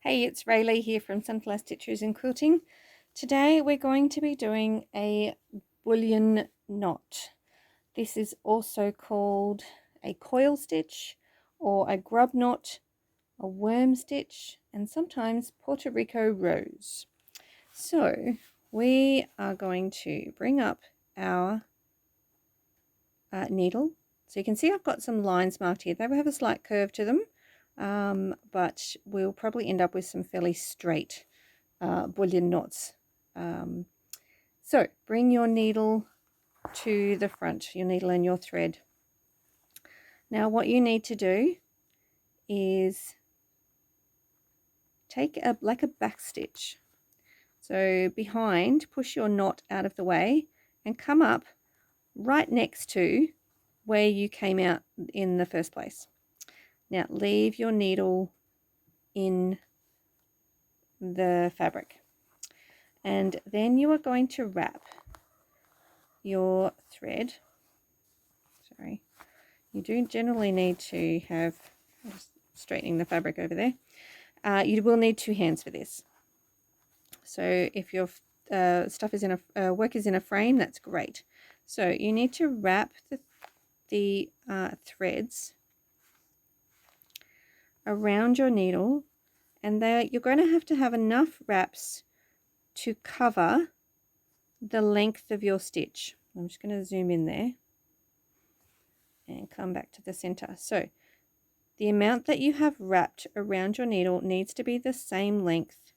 Hey, it's Rayleigh here from Sunflower Stitches and Quilting. Today we're going to be doing a bullion knot. This is also called a coil stitch or a grub knot, a worm stitch, and sometimes Puerto Rico rose. So we are going to bring up our needle. So you can see I've got some lines marked here. They will have a slight curve to them. But we'll probably end up with some fairly straight bullion knots. So bring your needle to the front, your needle and your thread. Now what you need to do is take like a back stitch. So behind, push your knot out of the way and come up right next to where you came out in the first place. Now leave your needle in the fabric, and then you are going to wrap your thread. Sorry, you do generally need to have, I'm just straightening the fabric over there. You will need two hands for this. So if your stuff is in a work is in a frame, that's great. So you need to wrap the threads around your needle, and you're going to have enough wraps to cover the length of your stitch. I'm just going to zoom in there and come back to the center. So the amount that you have wrapped around your needle needs to be the same length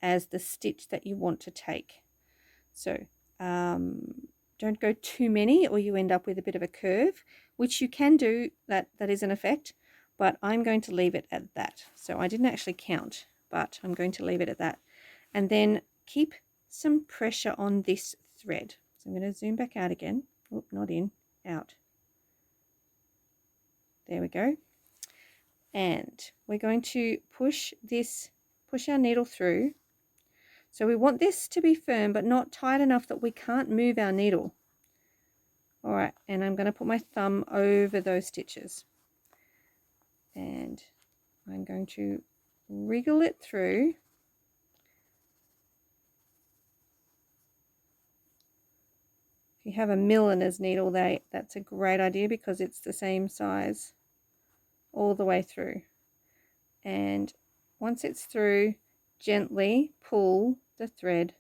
as the stitch that you want to take. So don't go too many or you end up with a bit of a curve, which you can do, that is an effect, but I'm going to leave it at that. So I didn't actually count, but I'm going to leave it at that. And then keep some pressure on this thread. So I'm going to zoom back out again. Oop, not in, out. There we go. And we're going to push our needle through. So we want this to be firm but not tight enough that we can't move our needle. All right, and I'm going to put my thumb over those stitches. And I'm going to wriggle it through. If you have a milliner's needle, that's a great idea because it's the same size all the way through. And once it's through, gently pull the thread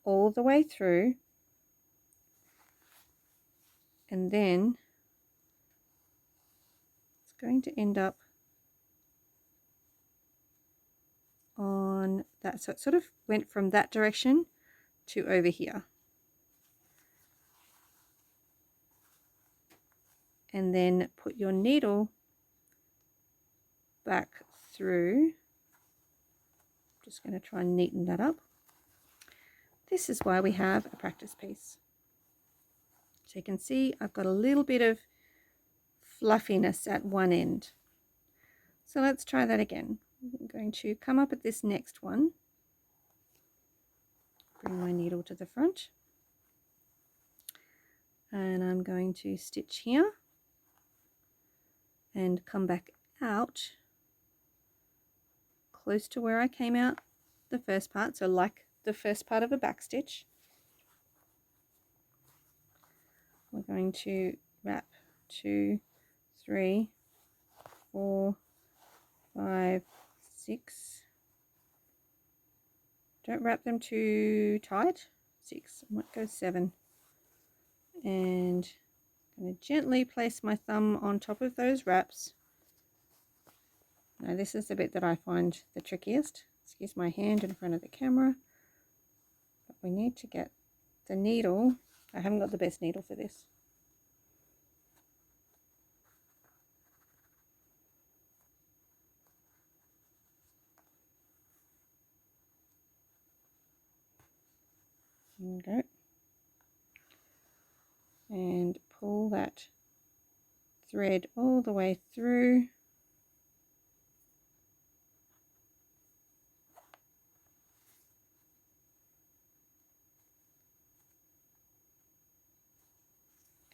all the way through, and then it's going to end up on that. So it sort of went from that direction to over here. And then put your needle back through. Just going to try and neaten that up. This is why we have a practice piece. So you can see I've got a little bit of fluffiness at one end. So let's try that again. I'm going to come up at this next one. Bring my needle to the front. And I'm going to stitch here and come back out close to where I came out the first part, so like the first part of a back stitch. We're going to wrap 2, 3, 4, 5, 6. Don't wrap them too tight. 6, I might go 7. And I'm going to gently place my thumb on top of those wraps. Now this is the bit that I find the trickiest. Excuse my hand in front of the camera. But we need to get the needle. I haven't got the best needle for this. There we go. And pull that thread all the way through.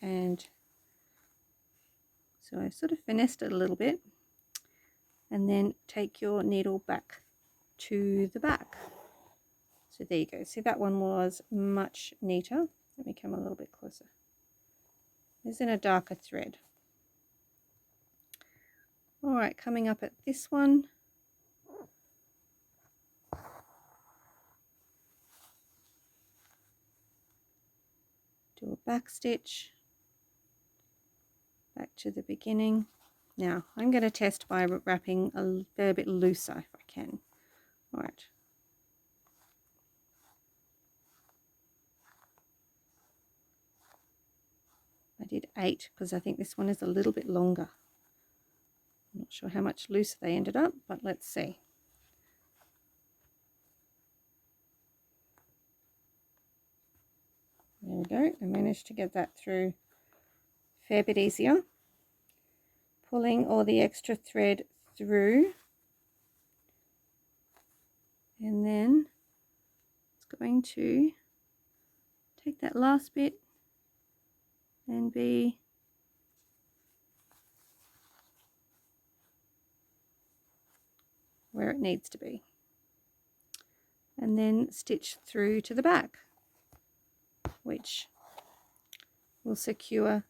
And so I've sort of finessed it a little bit, and then take your needle back to the back. So there you go. See, that one was much neater. Let me come a little bit closer. This is in a darker thread. All right, coming up at this one. Do a back stitch, back to the beginning. Now I'm going to test by wrapping a fair bit looser if I can. All right. I did 8 because I think this one is a little bit longer. I'm not sure how much looser they ended up, but let's see. There we go. I managed to get that through a fair bit easier. Pulling all the extra thread through. And then it's going to take that last bit and be where it needs to be. And then stitch through to the back, which will secure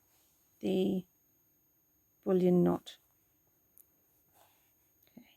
the bullion knot. Okay.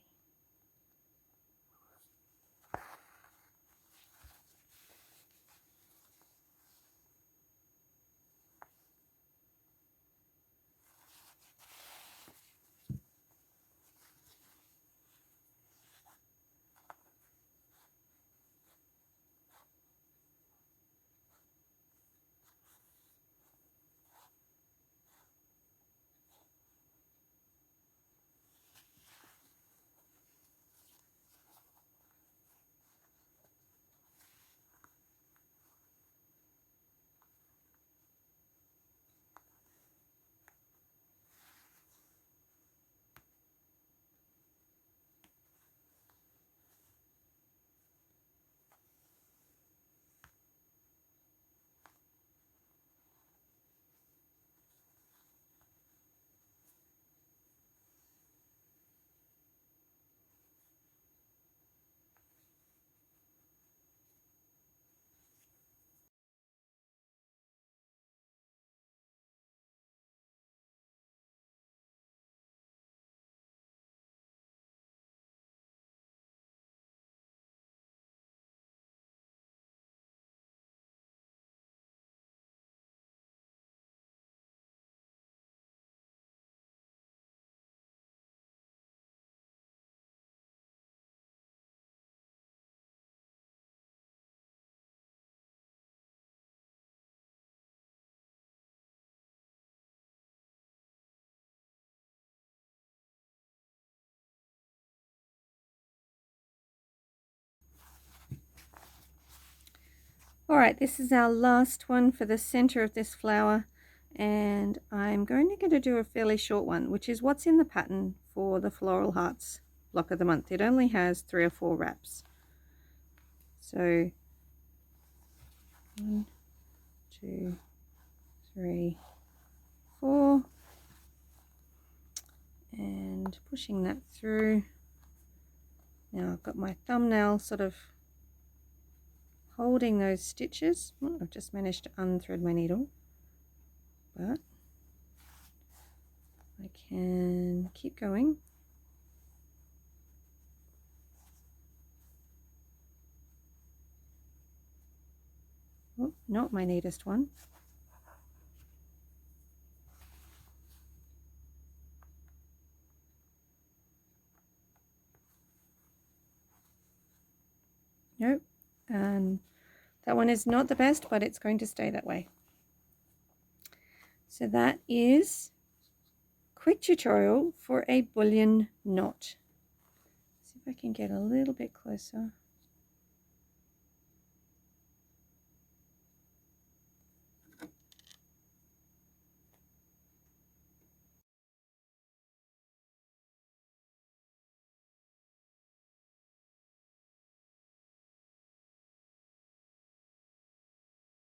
All right, this is our last one for the center of this flower, and I'm going to do a fairly short one, which is what's in the pattern for the Floral Hearts block of the month. It only has 3 or 4 wraps. So 1, 2, 3, 4, and pushing that through. Now I've got my thumbnail sort of holding those stitches. Oh, I've just managed to unthread my needle, but I can keep going. Oh, not my neatest one. Nope. That one is not the best, but it's going to stay that way. So that is quick tutorial for a bullion knot. See if I can get a little bit closer.